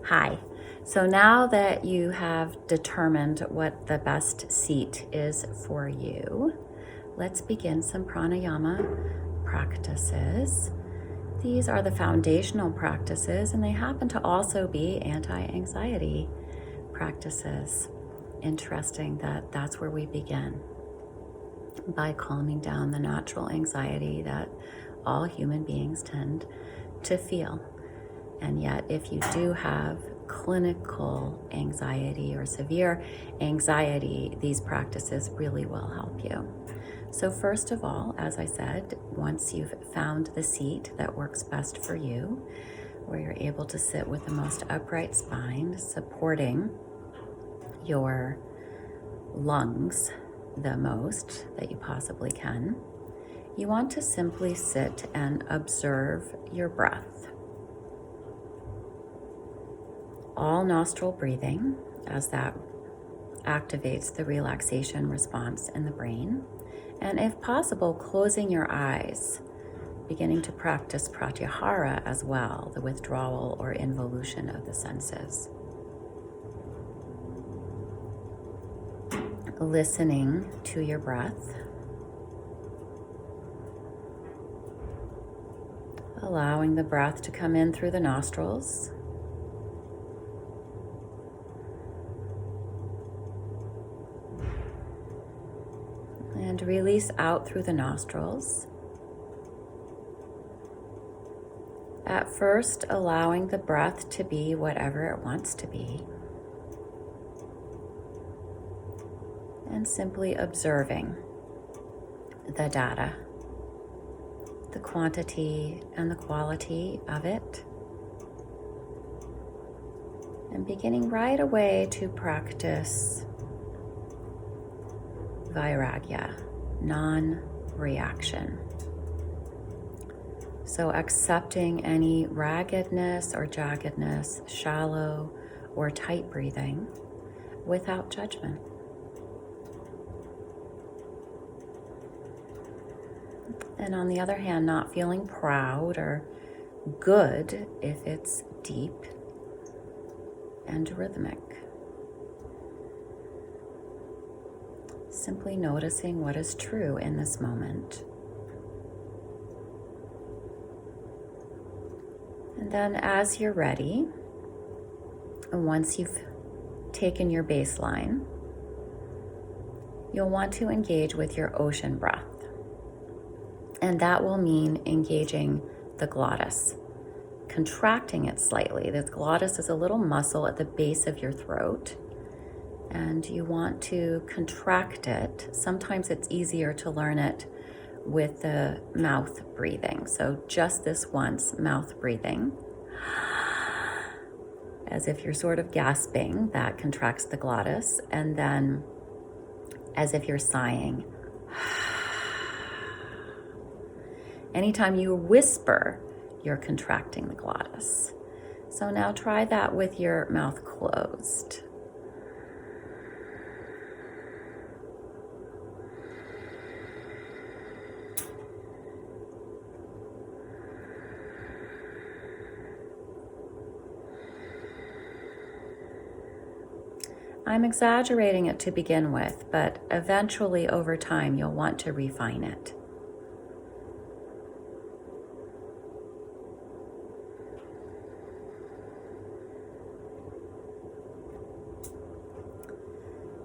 Hi. So now that you have determined what the best seat is for you, let's begin some pranayama practices. These are the foundational practices, and they happen to also be anti-anxiety practices. Interesting that that's where we begin, by calming down the natural anxiety that all human beings tend to feel. And yet, if you do have clinical anxiety or severe anxiety, these practices really will help you. So first of all, as I said, once you've found the seat that works best for you, where you're able to sit with the most upright spine, supporting your lungs the most that you possibly can, you want to simply sit and observe your breath. All nostril breathing, as that activates the relaxation response in the brain. And if possible, closing your eyes, beginning to practice pratyahara as well, the withdrawal or involution of the senses. Listening to your breath. Allowing the breath to come in through the nostrils. And release out through the nostrils. At first, allowing the breath to be whatever it wants to be. And simply observing the data, the quantity and the quality of it. And beginning right away to practice vairagya, non-reaction. So accepting any raggedness or jaggedness, shallow or tight breathing without judgment. And on the other hand, not feeling proud or good if it's deep and rhythmic. Simply noticing what is true in this moment. And then as you're ready, once you've taken your baseline, you'll want to engage with your ocean breath. And that will mean engaging the glottis, contracting it slightly. The glottis is a little muscle at the base of your throat, and you want to contract it. Sometimes it's easier to learn it with the mouth breathing. So just this once, mouth breathing, as if you're sort of gasping, that contracts the glottis, and then as if you're sighing. Anytime you whisper, you're contracting the glottis. So now try that with your mouth closed. I'm exaggerating it to begin with, but eventually over time you'll want to refine it.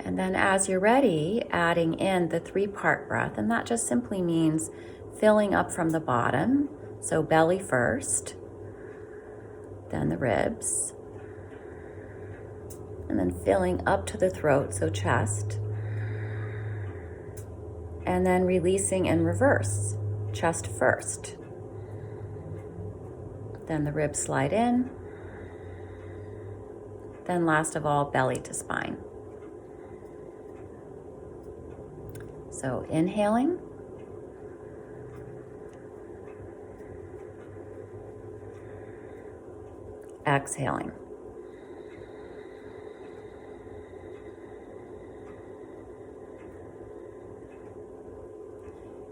And then as you're ready, adding in the 3-part breath, and that just simply means filling up from the bottom, so belly first, then the ribs, and then filling up to the throat, so chest, and then releasing in reverse, chest first, then the ribs slide in, then last of all, belly to spine. So inhaling, exhaling.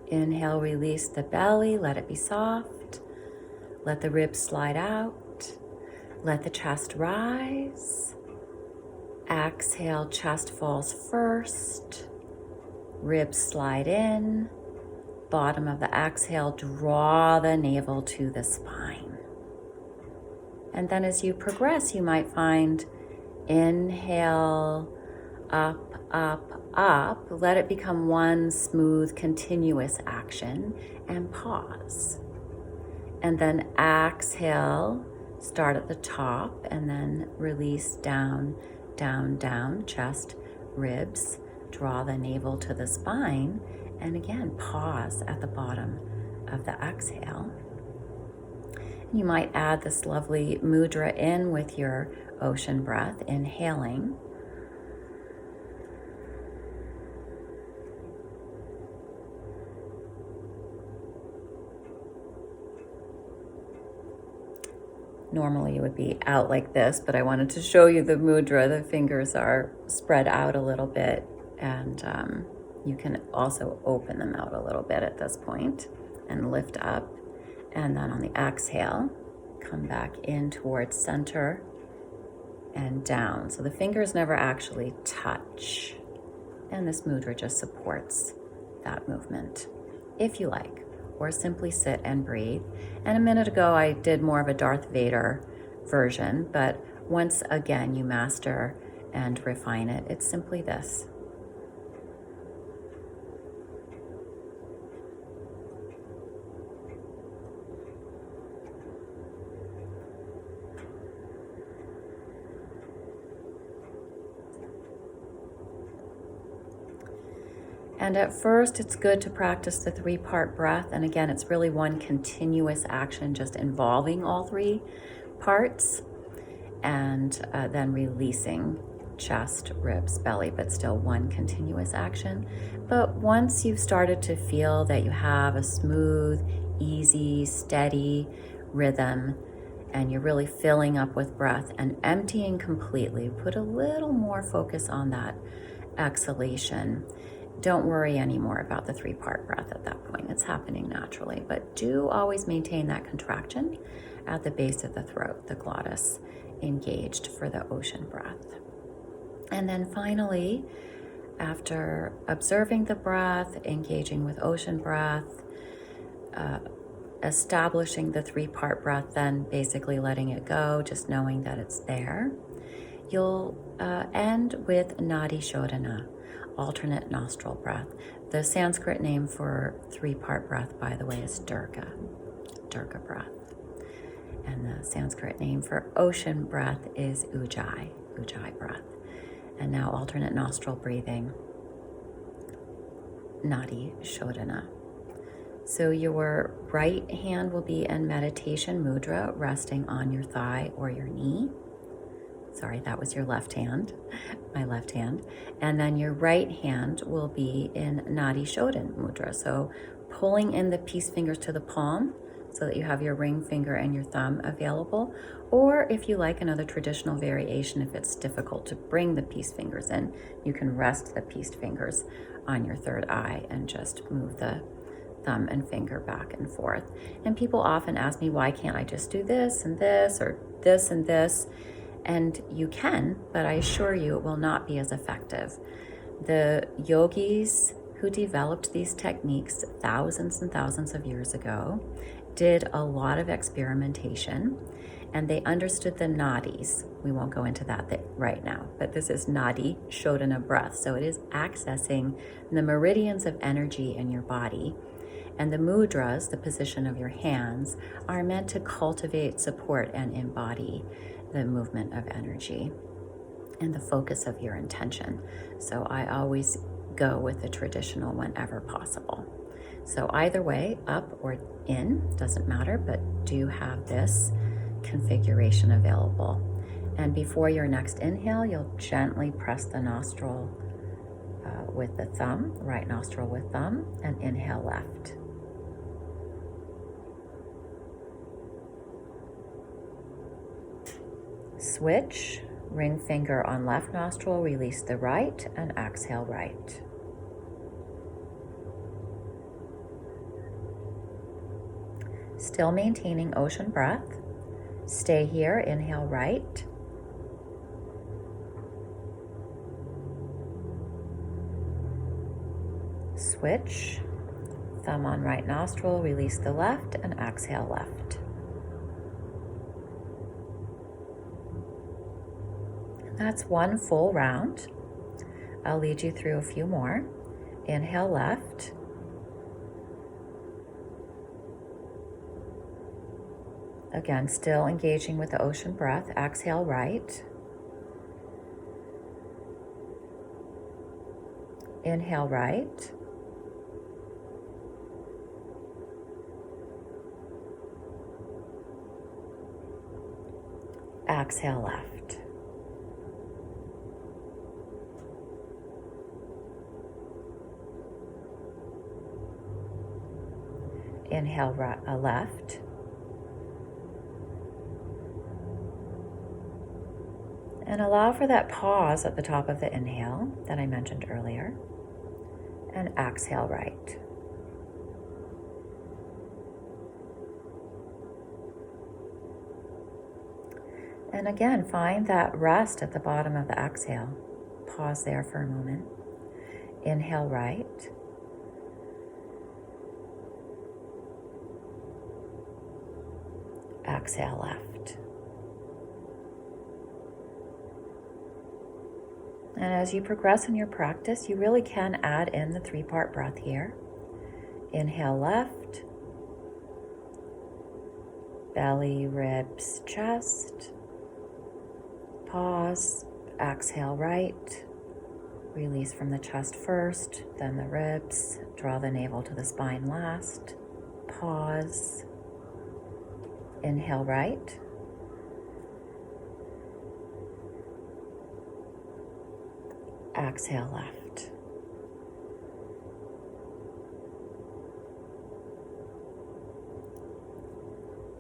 Inhale, release the belly, let it be soft. Let the ribs slide out. Let the chest rise. Exhale, chest falls first. Ribs slide in. Bottom of the exhale, draw the navel to the spine. And then as you progress, you might find inhale, up, up, up. Let it become one smooth, continuous action, and pause. And then exhale, start at the top, and then release down, down, down, chest, ribs. Draw the navel to the spine. And again, pause at the bottom of the exhale. You might add this lovely mudra in with your ocean breath, inhaling. Normally it would be out like this, but I wanted to show you the mudra. The fingers are spread out a little bit, and you can also open them out a little bit at this point and lift up. And then on the exhale, come back in towards center and down. So the fingers never actually touch. And this mudra just supports that movement, if you like, or simply sit and breathe. And a minute ago, I did more of a Darth Vader version, but once again, you master and refine it. It's simply this. And at first, it's good to practice the 3-part breath. And again, it's really one continuous action, just involving all 3 parts. And then releasing chest, ribs, belly, but still one continuous action. But once you've started to feel that you have a smooth, easy, steady rhythm, and you're really filling up with breath and emptying completely, put a little more focus on that exhalation. Don't worry anymore about the 3-part breath at that point. It's happening naturally, but do always maintain that contraction at the base of the throat, the glottis engaged for the ocean breath. And then finally, after observing the breath, engaging with ocean breath, establishing the 3-part breath, then basically letting it go, just knowing that it's there, you'll end with Nadi Shodhana, alternate nostril breath. The Sanskrit name for 3-part breath, by the way, is Durga breath. And the Sanskrit name for ocean breath is Ujjayi breath. And now alternate nostril breathing, Nadi Shodhana. So your right hand will be in meditation mudra, resting on your thigh or your knee. Sorry, that was your left hand, my left hand. And then your right hand will be in Nadi Shodhana mudra. So pulling in the peace fingers to the palm so that you have your ring finger and your thumb available. Or if you like another traditional variation, if it's difficult to bring the peace fingers in, you can rest the peace fingers on your third eye and just move the thumb and finger back and forth. And people often ask me, why can't I just do this and this, or this and this? And you can, but I assure you it will not be as effective. The yogis who developed these techniques thousands and thousands of years ago did a lot of experimentation, and they understood the nadis. We won't go into that right now, but this is Nadi Shodhana breath. So it is accessing the meridians of energy in your body. And the mudras, the position of your hands, are meant to cultivate, support, and embody the movement of energy and the focus of your intention. So I always go with the traditional whenever possible. So either way, up or in, doesn't matter, but do have this configuration available. And before your next inhale, you'll gently press the nostril with the thumb, right nostril with thumb, and inhale left. Switch, ring finger on left nostril, release the right, and exhale right. Still maintaining ocean breath. Stay here, inhale right. Switch, thumb on right nostril, release the left, and exhale left. That's one full round. I'll lead you through a few more. Inhale left. Again, still engaging with the ocean breath. Exhale right. Inhale right. Exhale left. Inhale left. And allow for that pause at the top of the inhale that I mentioned earlier. And exhale right. And again, find that rest at the bottom of the exhale. Pause there for a moment. Inhale right. Exhale left. And as you progress in your practice, you really can add in the 3-part breath here. Inhale left. Belly, ribs, chest. Pause. Exhale right. Release from the chest first, then the ribs. Draw the navel to the spine last. Pause. Inhale right. Exhale left.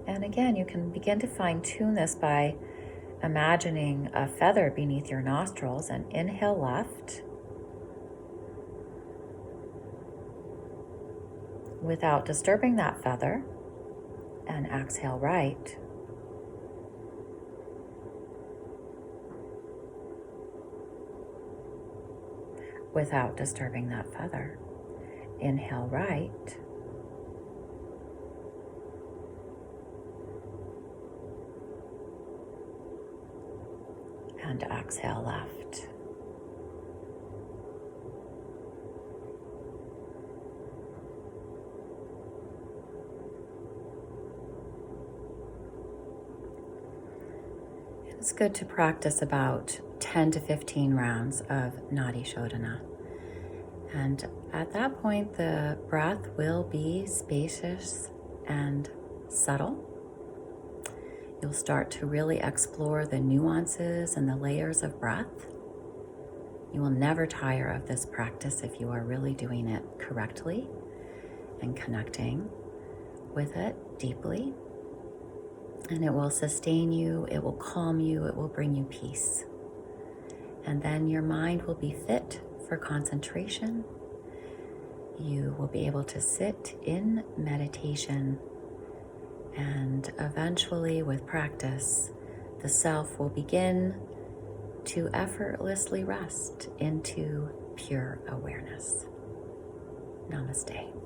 And again, you can begin to fine-tune this by imagining a feather beneath your nostrils, and inhale left without disturbing that feather, and exhale right. Without disturbing that feather. Inhale right. And exhale left. It's good to practice about 10 to 15 rounds of Nadi Shodhana. And at that point, the breath will be spacious and subtle. You'll start to really explore the nuances and the layers of breath. You will never tire of this practice if you are really doing it correctly and connecting with it deeply. And it will sustain you, it will calm you, it will bring you peace. And then your mind will be fit for concentration. You will be able to sit in meditation, and eventually with practice, the self will begin to effortlessly rest into pure awareness. Namaste.